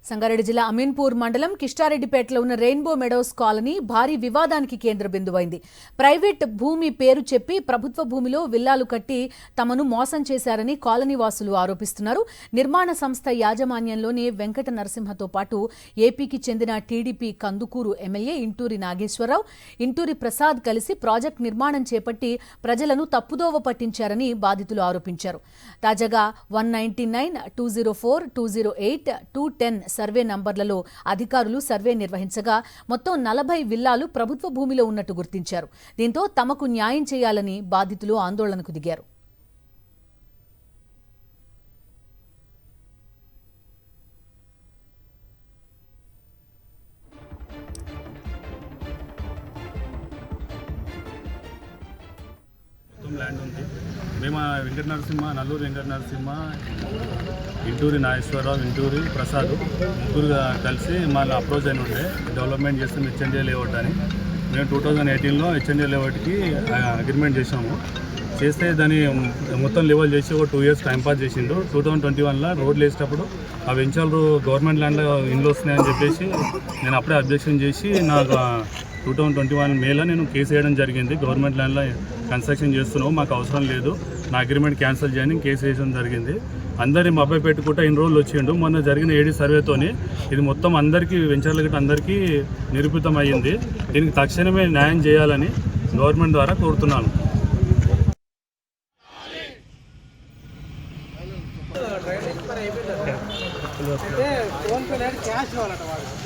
సంగారెడ్డి జిల్లా అమీన్పూర్ మండలం కిష్టారెడ్డిపేటలో ఉన్న రెయిన్బో మెడోస్ కాలనీ భారీ వివాదానికి కేంద్ర బిందువైంది. ప్రైవేట్ భూమి పేరు చెప్పి ప్రభుత్వ భూమిలో విల్లాలు కట్టి తమను మోసం చేశారని కాలనీ వాసులు ఆరోపిస్తున్నారు. నిర్మాణ సంస్థ యాజమాన్యంలోని వెంకట నరసింహతో పాటు ఏపీకి చెందిన టీడీపీ కందుకూరు ఎమ్మెల్యే ఇంటూరి నాగేశ్వరరావు, ఇంటూరి ప్రసాద్ కలిసి ప్రాజెక్టు నిర్మాణం చేపట్టి ప్రజలను తప్పుదోవ పట్టించారని బాధితులు ఆరోపించారు. తాజాగా 199, 204, 208, 210 సర్వే నంబర్లలో అధికారులు సర్వే నిర్వహించగా మొత్తం 40 విల్లాలు ప్రభుత్వ భూమిలో ఉన్నట్టు గుర్తించారు. దీంతో తమకు న్యాయం చేయాలని బాధితులు ఆందోళనకు దిగారు. ల్యాండ్ ఉంది. మేము వెంకట నరసింహ, నల్లూరు వెంకట నరసింహ, ఇంటూరి నాగేశ్వరరావు, ఇంటూరి ప్రసాద్ ముగ్గురు కలిసి మళ్ళీ అప్రోచ్ అయిన ఉండే డెవలప్మెంట్ చేస్తాం హెచ్ఎండిఏ లేఅవుట్ అని. మేము 2018లో హెచ్ఎండిఏ లేఅవుట్కి అగ్రిమెంట్ చేసాము. చేస్తే దాన్ని మొత్తం లెవెల్ చేసి ఒక 2 years టైంపాస్ చేసిండు. 2021లో రోడ్లు వేసేటప్పుడు ఆ వెంచర్లు గవర్నమెంట్ ల్యాండ్లో ఇండ్లు వస్తున్నాయని చెప్పేసి నేను అప్పుడే అబ్జెక్షన్ చేసి నాకు 2021 మేలో నేను కేసు వేయడం జరిగింది. గవర్నమెంట్ ల్యాండ్లో కన్స్ట్రక్షన్ చేస్తున్నావు, మాకు అవసరం లేదు, నా అగ్రిమెంట్ క్యాన్సిల్ చేయని కేసు వేయడం జరిగింది. అందరినీ మభ్య పెట్టుకుంటా ఇన్ని రోజులు వచ్చిండు. మొన్న జరిగిన ఏడీ సర్వేతోని ఇది మొత్తం అందరికీ వెంచర్ల గట్ట అందరికీ నిరూపితం అయ్యింది. దీనికి తక్షణమే న్యాయం చేయాలని గవర్నమెంట్ ద్వారా కోరుతున్నాను. ఫోన్ పే క్యాష్ కావాలట వాడు.